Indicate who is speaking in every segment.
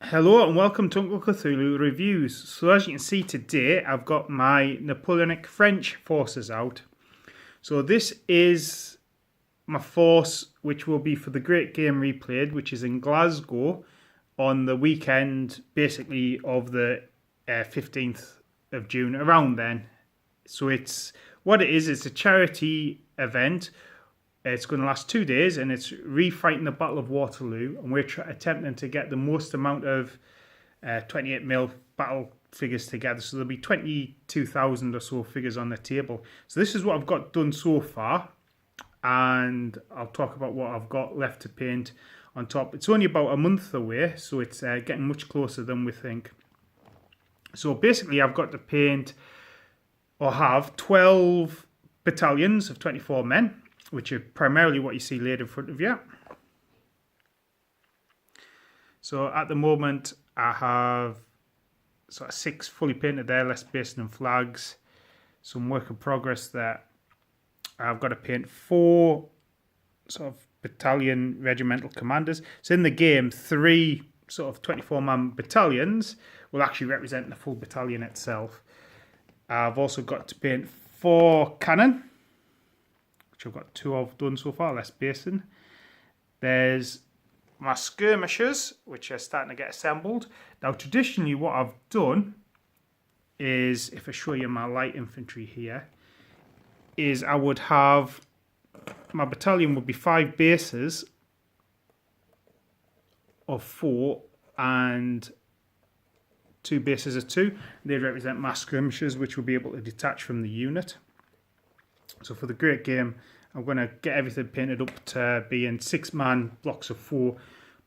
Speaker 1: Hello and welcome to Uncle Cthulhu Reviews. So as you can see today, I've got my Napoleonic French forces out. So this is my force which will be for the Great Game Replayed, which is in Glasgow on the weekend basically of the 15th of June, around then. So it's a charity event. It's going to last 2 days and it's refighting the Battle of Waterloo, and we're attempting to get the most amount of 28mm battle figures together. So there'll be 22,000 or so figures on the table. So this is what I've got done so far, and I'll talk about what I've got left to paint on top. It's only about a month away, so it's getting much closer than we think. So basically I've got to paint or have 12 battalions of 24 men, which are primarily what you see laid in front of you. So at the moment I have sort of 6 fully painted there, less basing and flags, some work in progress there. I've got to paint 4 sort of battalion regimental commanders. So in the game, 3 sort of 24-man battalions will actually represent the full battalion itself. I've also got to paint 4 cannon, which I've got 2 of done so far, less basing. There's my skirmishers, which are starting to get assembled. Now, traditionally, what I've done is, if I show you my light infantry here, is I would have, my battalion would be 5 bases of 4 and 2 bases of 2. They represent my skirmishers, which will be able to detach from the unit. So for the Great Game, I'm going to get everything painted up to be in 6-man blocks of 4,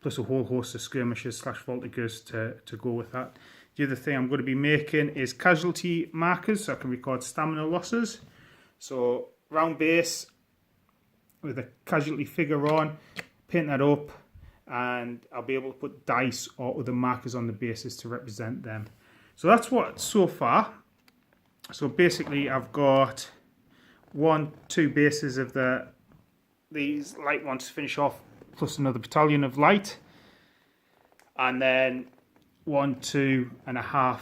Speaker 1: plus a whole host of skirmishers / voltigeurs to go with that. The other thing I'm going to be making is casualty markers, so I can record stamina losses. So round base with a casualty figure on, paint that up, and I'll be able to put dice or other markers on the bases to represent them. So that's what so far. So basically I've got 2 bases of these light ones to finish off, plus another battalion of light, and then 1, 2.5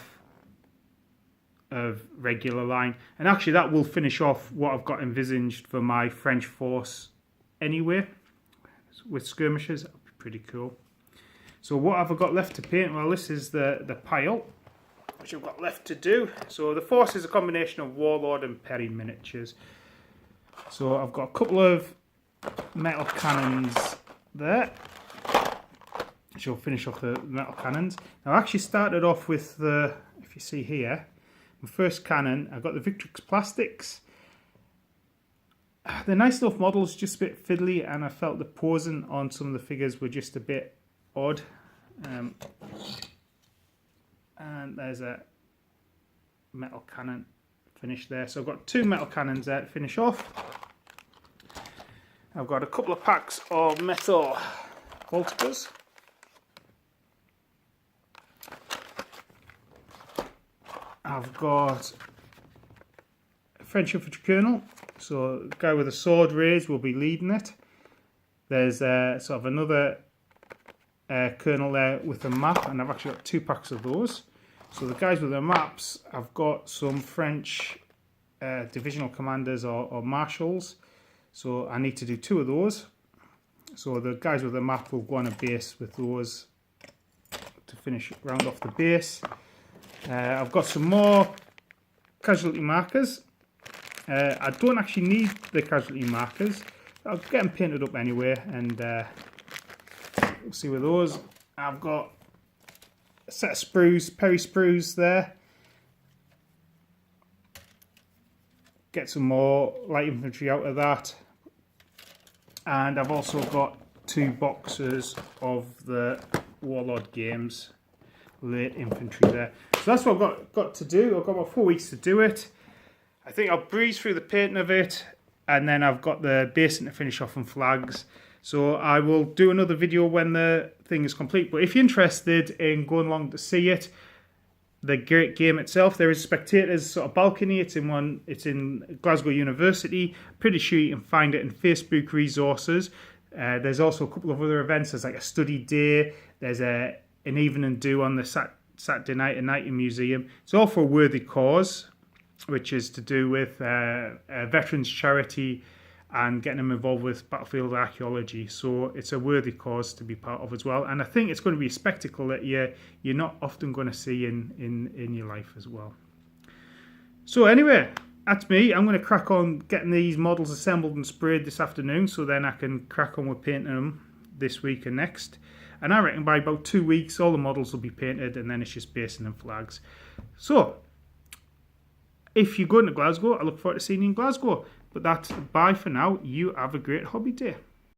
Speaker 1: of regular line. And actually that will finish off what I've got envisaged for my French force anyway, with skirmishers. That'll be pretty cool. So what have I got left to paint? Well, this is the pile which I've got left to do. So the force is a combination of warlord and Perry miniatures. So I've got a couple of metal cannons there, which will finish off the metal cannons. Now I actually started off with the, if you see here, my first cannon, I've got the Victrix plastics. They're nice enough models, just a bit fiddly, and I felt the posing on some of the figures were just a bit odd. And there's a metal cannon finish there. So I've got 2 metal cannons there to finish off. I've got a couple of packs of metal voltigeurs. I've got a French infantry colonel, so the guy with a sword raised will be leading it. There's sort of another colonel there with a map, and I've actually got 2 packs of those. So the guys with the maps, I've got some French divisional commanders or marshals. So I need to do 2 of those. So the guys with the map will go on a base with those to round off the base. I've got some more casualty markers. I don't actually need the casualty markers. I'll get them painted up anyway, and we'll see with those. I've got a set of sprues, Perry sprues there. Get some more light infantry out of that. And I've also got 2 boxes of the Warlord Games late infantry there. So that's what I've got to do. I've got about 4 weeks to do it. I think I'll breeze through the painting of it, and then I've got the basing to finish off on flags. So I will do another video when the thing is complete. But if you're interested in going along to see it, the Great Game itself, there is a spectators sort of balcony. It's in Glasgow University. Pretty sure you can find it in Facebook resources. There's also a couple of other events. There's like a study day. There's a an evening do on the Saturday night at Night in Museum. It's all for a worthy cause, which is to do with a veterans charity and getting them involved with battlefield archaeology. So it's a worthy cause to be part of as well. And I think it's going to be a spectacle that you're not often going to see in your life as well. So anyway, that's me. I'm going to crack on getting these models assembled and sprayed this afternoon, so then I can crack on with painting them this week and next. And I reckon by about 2 weeks, all the models will be painted, and then it's just basing and flags. So, if you're going to Glasgow, I look forward to seeing you in Glasgow. But that's bye for now. You have a great hobby day.